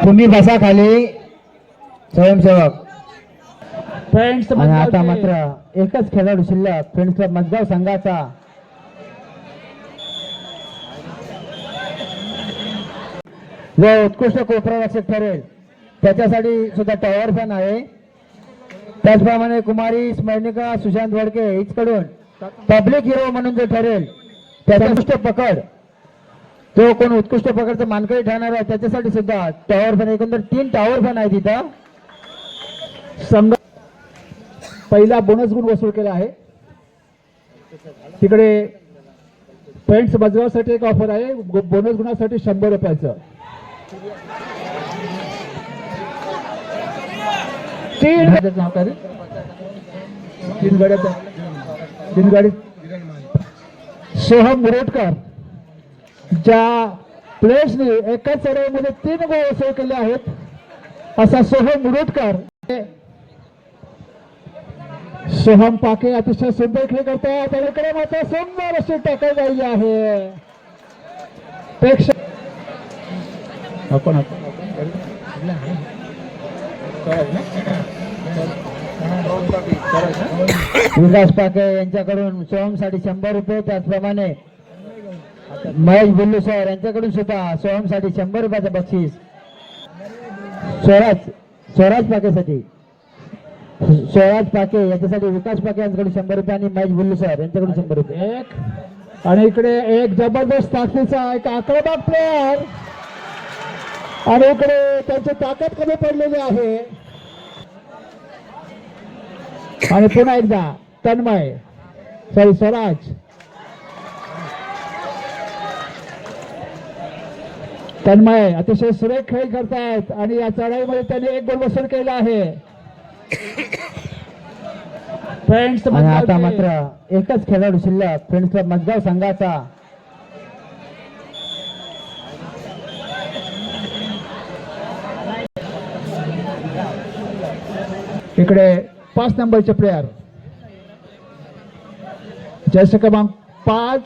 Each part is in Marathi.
तुम्ही बसा खाली स्वयंसेवक. फ्रेंड्स आणि आता मात्र एकच खेळाडू शिल्लक फ्रेंड्स क्लब मजगाव संघाचा. जो उत्कृष्ट कोपरारक्षक ठरेल त्याच्यासाठी सुद्धा टॉवर फॅन आहे. त्याचप्रमाणे कुमारी स्मरणिका सुशांत वडके हिचकडून पब्लिक हिरो म्हणून जो ठरेल त्याचा उत्कृष्ट पकड, तो कोण उत्कृष्ट पकडचा मानकरी ठरणार आहे त्याच्यासाठी सुद्धा टॉवर फॅन. एकंदर 3 टॉवर फॅन आहे तिथं. संघ पहिला बोनस गुण वसूल केला आहे. तिकडे फ्रेंड्स मजगावसाठी एक ऑफर आहे, बोनस गुणासाठी 100 रुपयाचं. 3 गाडी सोहम मुरटकर ज्या प्लेयर्सनी एकाच चढाईमध्ये 3 गोल वसूल केले आहेत असा सोहम मुरटकर. सोहम पाके अतिशय सुंदर खेळ करतात. त्याकडे मात्र सुंदर अशी टक्कर राहिली आहे. विकास पाके यांच्याकडून सोहमसाठी 100 रुपये. त्याचप्रमाणे महेश बुल्लू सर यांच्याकडून सुद्धा सोहमसाठी 100 रुपयाचं बक्षीस. स्वराज पाकेसाठी स्वराज पाके याच्यासाठी विकास पाके यांच्याकडून 100 रुपये आणि महेश बुल्लू सर यांच्याकडून 100 रुपये. आणि इकडे एक जबरदस्त ताकदीचा एक आक्रमक प्लेअर आणि इकडे त्यांची ताकद कमी पडलेली आहे. आणि पुन्हा एकदा तन्मय स्वराज अतिशय सुरेख खेळ करतायत आणि या चढाईमध्ये त्यांनी 1 गोल वसूल केला आहे. फ्रेंड्स आणि आता मात्र एकच खेळाडू शिल्लक फ्रेंड्स क्लब मजगाव संघाचा. इकडे 5 नंबरचे प्लेयर जर्सी क्रमांक 5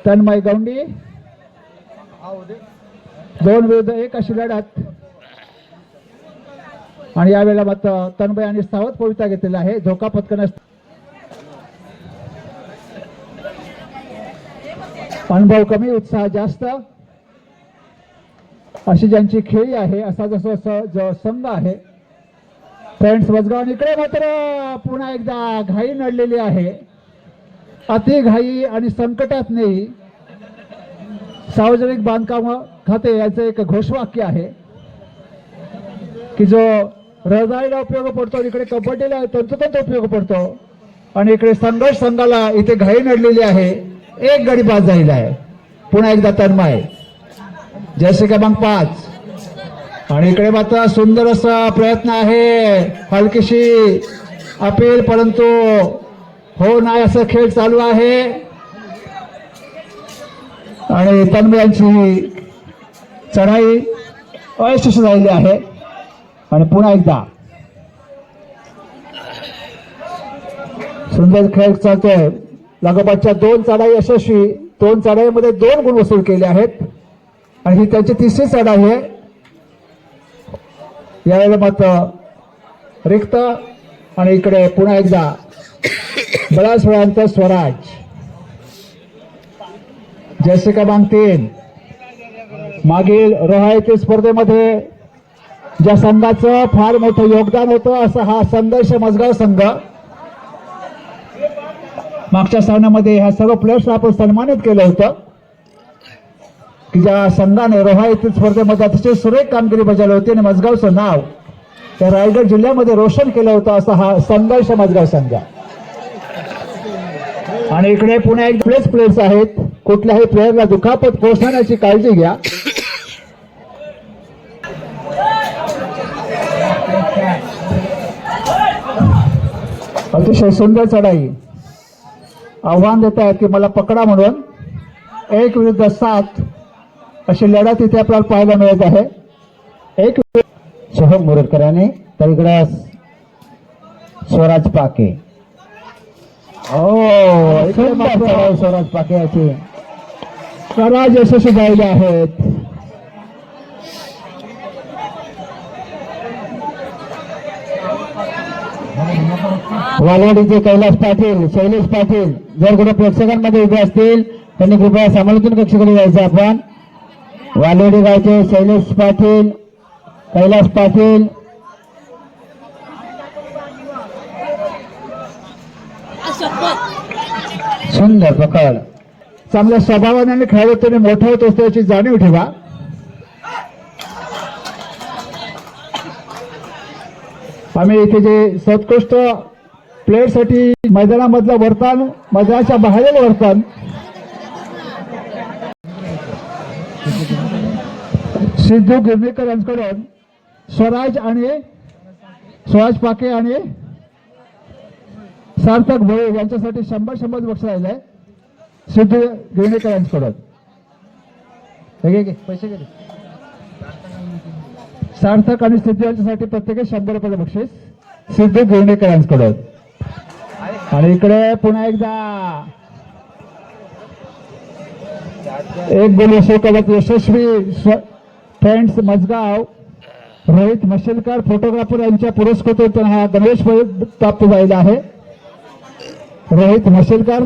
तन्मय गौंडी. 2 विरुद्ध 1 अशी लढत. आणि यावेळेला मात्र तन्मय आणि सावध पवित्रा घेतलेला आहे. धोका पत्करण्यास अनुभव कमी उत्साह जास्त अशी ज्यांची खेळी आहे असा जो संघ आहे फ्रेंड्स मजगाव. इकडे मात्र पुन्हा एकदा घाई नडलेली आहे. अति घाई आणि संकटात नाही. सार्वजनिक बांधकाम खाते याचं एक घोषवाक्य आहे की जो रजाईला उपयोग पडतो, इकडे कबड्डीला तंतोतंत उपयोग पडतो. आणि इकडे संघर्ष संघाला इथे घाई नडलेली आहे. 1 गडी बाद झालेला आहे. पुन्हा एकदा तन्मय जर्सी क्रमांक 5. आणि इकडे मात्र सुंदर असा प्रयत्न आहे. हलकीशी अपील परंतु हो नाही असं खेळ चालू आहे. आणि तन्मयांची चढाई अयशस्वी झालेली आहे. आणि पुन्हा एकदा सुंदर खेळ चालतोय. लागोपाठच्या 2 चढाई यशस्वी. 2 चढाईमध्ये 2 गुण वसूल केले आहेत आणि ही त्यांची 3री चढाई आहे. यावेळेला मात्र रिक्त. आणि इकडे पुन्हा एकदा बऱ्याच वेळानंतर स्वराज जर्सी क्रमांक 3. मागील रोहायती स्पर्धेमध्ये ज्या संघाचं फार मोठं योगदान होतं असा हा संघर्ष मजगाव संघ. मागच्या सामन्यामध्ये ह्या सर्व प्लेयर्सला आपण सन्मानित केलं होतं की ज्या संघाने रोहायती स्पर्धेमध्ये अतिशय सुरेख कामगिरी बजावली होती आणि मजगावचं नाव त्या रायगड जिल्ह्यामध्ये रोशन केलं होतं असा हा संघर्ष मजगाव संघ. आणि इकडे पुन्हा एक प्लेयर्स आहेत. कुठल्याही प्लेयरला दुखापत पोहोचण्याची काळजी घ्या. अतिशय सुंदर चढाई. आव्हान देत आहेत की मला पकडा म्हणून. 1 विरुद्ध 7 अशी लढत इथे आपल्याला पाहायला मिळत आहे. 1 सोहम मुरटकरांनी तर इकडे स्वराज पाके. स्वराज पाके याची स्वराज यशस्वी झालेले आहेत. वालवाडीचे कैलास पाटील, शैलेश पाटील जर कुठे प्रेक्षकांमध्ये उभे असतील त्यांनी कृपया समालोचन कक्षाकडे जायचं. आपण वालवाडी गावचे शैलेश पाटील, कैलास पाटील, सुंदर पकड. चांगल्या स्वभावाने आणि खेळाडूने मोठं होत असतो याची जाणीव ठेवा. आम्ही इथे जे सर्वोत्कृष्ट प्लेयरसाठी मैदानामधलं वर्तन, मैदानाच्या बाहेरील वर्तन, सिद्धू गिरणेकर यांच्याकडून स्वराज पाके आणि सार्थक भोळे यांच्यासाठी 100 बक्षीस राहिलंय. सिद्धू गिरणेकर यांच्याकडून पैसे गेले. सार्थक आणि सिद्धू यांच्यासाठी प्रत्येकी 100 रुपये बक्षीस सिद्धू गिरणेकर यांच्याकडून. आणि इकडे पुन्हा एकदा एक गोली सोबत यशस्वी फ्रेंड्स मजगाव रोहित मशेलकर फोटोग्राफर यांच्या पुरस्कृतोत्तर हा गणवेश प्राप्त झालेला आहे. रोहित मशेलकर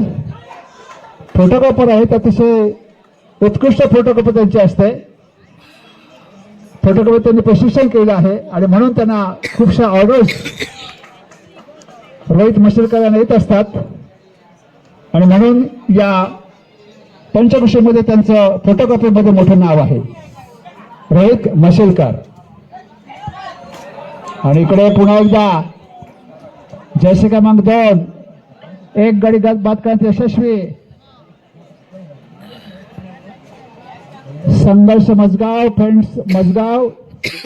फोटोग्राफर आहेत, अतिशय उत्कृष्ट फोटोग्राफर त्यांचे असते. फोटोग्राफर त्यांनी प्रशिक्षण केलं आहे आणि म्हणून त्यांना खूपशा ऑर्डर्स रोहित मशेलकर यांना येत असतात आणि म्हणून या पंचक्रोशीमध्ये त्यांचं फोटोग्राफीमध्ये मोठं नाव आहे, रोहित मशेलकर. आणि इकडे पुन्हा एकदा जयश्री क्रमांक 2 एक गडी बाद करण्यात यशस्वी संघर्ष मजगाव फ्रेंड्स मजगाव.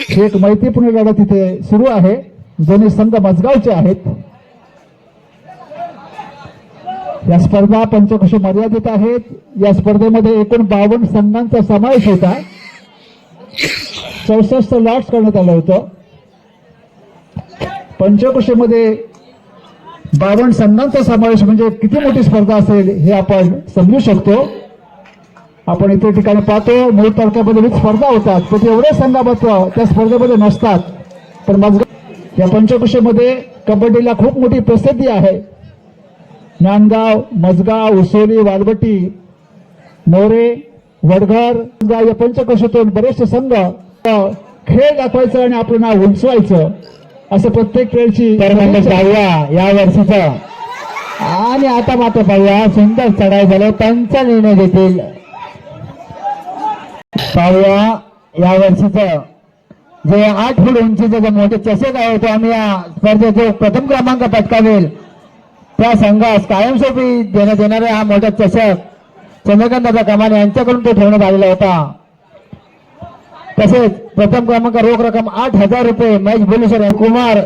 ही एक मैत्रीपूर्ण लढत इथे सुरू आहे. दोन्ही संघ मजगावचे आहेत. या स्पर्धा पंचक्रोशी मर्यादित आहेत. या स्पर्धेमध्ये एकूण 52 संघांचा समावेश होता. 64 लॉट्स करण्यात आलं होतं. पंचक्रोशीमध्ये 52 संघांचा समावेश म्हणजे किती मोठी स्पर्धा असेल हे आपण समजू शकतो. आपण इथे ठिकाणी पाहतो मूळ तालुक्यामध्ये 20 स्पर्धा होतात, पण एवढे संघ मात्र त्या स्पर्धेमध्ये नसतात. पण मजगाव या पंचक्रोशीमध्ये कबड्डीला खूप मोठी प्रसिद्धी आहे. नांदगाव, मजगाव, उसोली, वालवटी, मोरे, वडघर या पंचक्रोशीतून बरेचसे संघ खेळ दाखवायचं आणि आपलं नाव उंचवायचं असं प्रत्येक खेळची पाहूया या वर्षीचा. आणि आता मात्र पाहूया सुंदर चढाई झालं, त्यांचा निर्णय देतील. पाहूया या वर्षीचं जे 8 फूट उंचीचे जे मोठे चषक आहे तो आम्ही या स्पर्धेत जो प्रथम क्रमांक पटकावेल त्या संघास कायमस्वरूपी देण्यात येणारा हा मोठा चषक चंद्रकांत दादा कमाने यांच्याकडून तो ठेवण्यात आलेला होता. तसेच प्रथम क्रमांक रोख रक्कम 8,000 रुपये महेश बोलेश्वर कुमार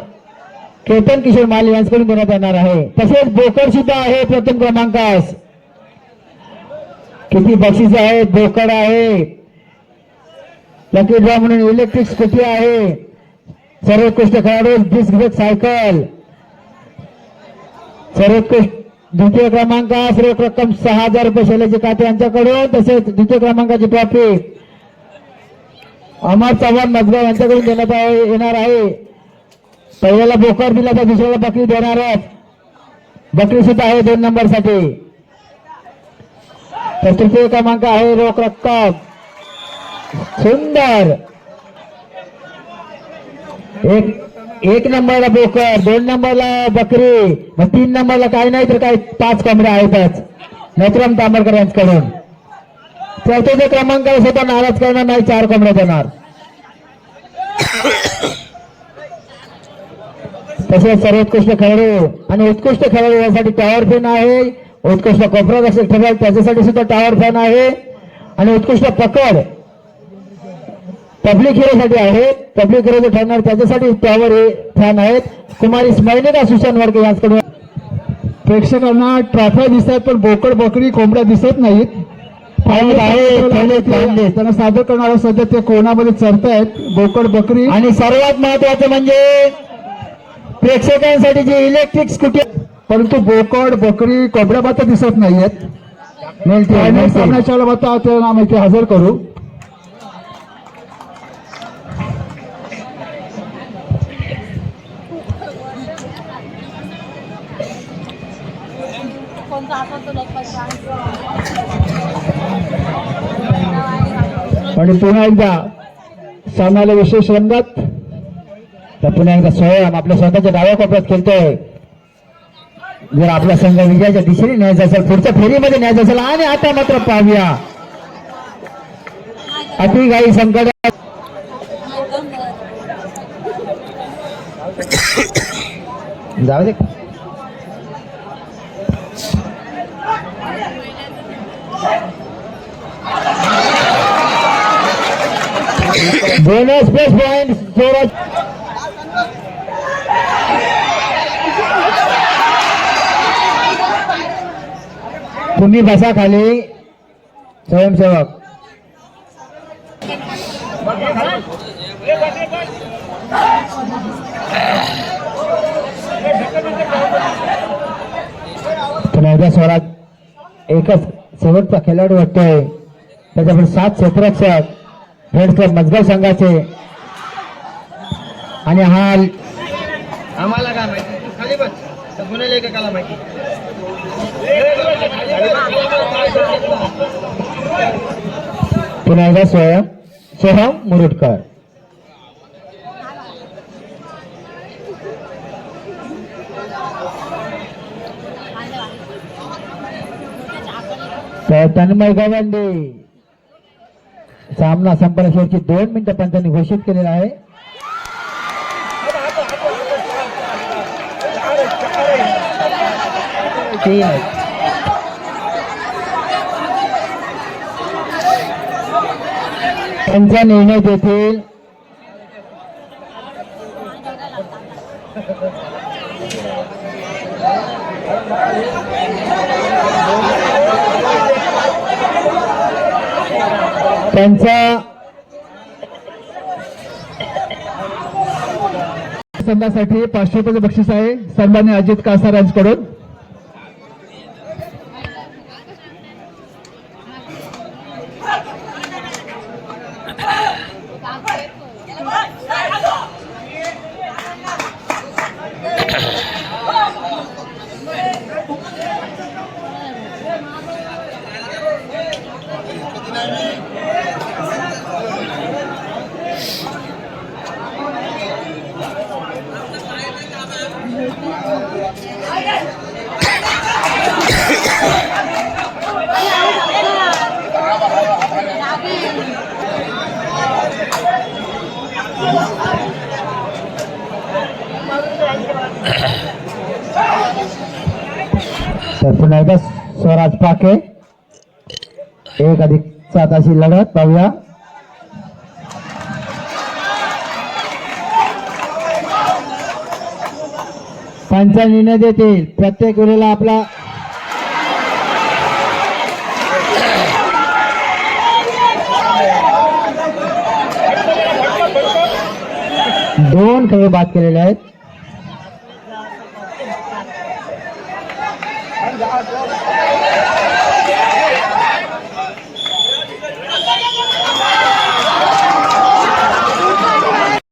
केतन किशोर माली यांच्याकडून देण्यात येणार आहे. तसेच बोकड सुद्धा आहे प्रथम क्रमांकास. किती बक्षीस आहेत, बोकड आहे, लकी ड्रॉ म्हणून इलेक्ट्रिक स्कूटी आहे, सर्वोत्कृष्ट खेळाडू डिस्क ब्रेक सायकल, सर्वोत्कृष्ट द्वितीय क्रमांकास रोख रक्कम 6,000 रुपये शैलेश काटे यांच्याकडून. तसेच द्वितीय क्रमांकाची ट्रॉफी अमर चव्हाण मजगाव यांच्याकडून देण्यात येणार आहे. पहिल्याला बोकड दिला तर दुसऱ्याला बकरी देणार आहेत. बकरी सुद्धा आहे 2 नंबरसाठी. तर तृतीय क्रमांक आहे रोख रक्कम सुंदर. एक नंबरला बोकड, 2 नंबरला बकरी, 3 नंबरला काही नाही तर काही 5 कोंबड्या आहेतच नथुराम तांबरकर यांच्याकडून. चौथ्या क्रमांकाला सुद्धा नाराज करणार नाही, 4 कोंबड्या देणार. तसेच सर्वोत्कृष्ट खेळाडू आणि उत्कृष्ट खेळाडू यासाठी टॉवर फॅन आहे. उत्कृष्ट कोपरा रक्षक ठरवलं त्याच्यासाठी सुद्धा टॉवर फॅन आहे. आणि उत्कृष्ट पकड पब्लिक हिरोसाठी आहे. पब्लिक हिरो ठरणार त्याच्यासाठी टॉवर फॅन आहेत. कुमारी स्मरणिका सुशांत वडके यांच्याकडून. प्रेक्षकांना ट्रॉफ्या दिसतात पण बोकड बकरी कोंबड्या दिसत नाहीत. त्यांना सादर करणारा सध्या ते कोणामध्ये चरतायत बोकड बकरी. आणि सर्वात महत्वाचं म्हणजे प्रेक्षकांसाठी जी इलेक्ट्रिक स्कूटी, परंतु बोकड बकरी कोंबड्या मात्र दिसत नाहीयेत. सामन्याच्या मात्र त्याला आम्ही इथे हजर करू. आणि पुन्हा एकदा सामन्याला विशेष रंगात तर पुन्हा एकदा सोयम आपल्या स्वतःच्या डाव्या कोपऱ्यात खेळतोय. जर आपला संघ विजयाच्या दिशेने न्यायचा असेल, पुढच्या फेरीमध्ये न्यायचा असेल, आणि आता मात्र पाहूया अतिघाई संकट जाऊ दे. बोनस प्लस पॉइंट स्वराज. तुम्ही बसा खाली स्वयंसेवक. पुन्हा एकदा स्वराज एकच शेवटचा खेळाडू वाटतोय. त्याच्याकडे 7 क्षेत्ररक्षक फ्रेंड्स क्लब मजगाव संघाचे. आणि हा आम्हाला काय माहिती, खाली बस. गुन्हे लेखकाला माहिती. पुन्हा एकदा सोहम मुरुडकर. तर तन्मय गवंडे सामना संपन्न शेवटची 2 मिनिटं पंचांनी घोषित केलेला आहे. त्यांचा निर्णय देतील त्यांचा संघासाठी 500 रुपयाचे बक्षीस आहे सन्मान्य अजित कासार यांच्याकडून. तर पुन्हा एकदा स्वराज पाके 1+7 अशी लढत पाहूया. पंच निर्णय देतील. प्रत्येक वेळेला आपला दोन खेळ बाद केलेले आहेत.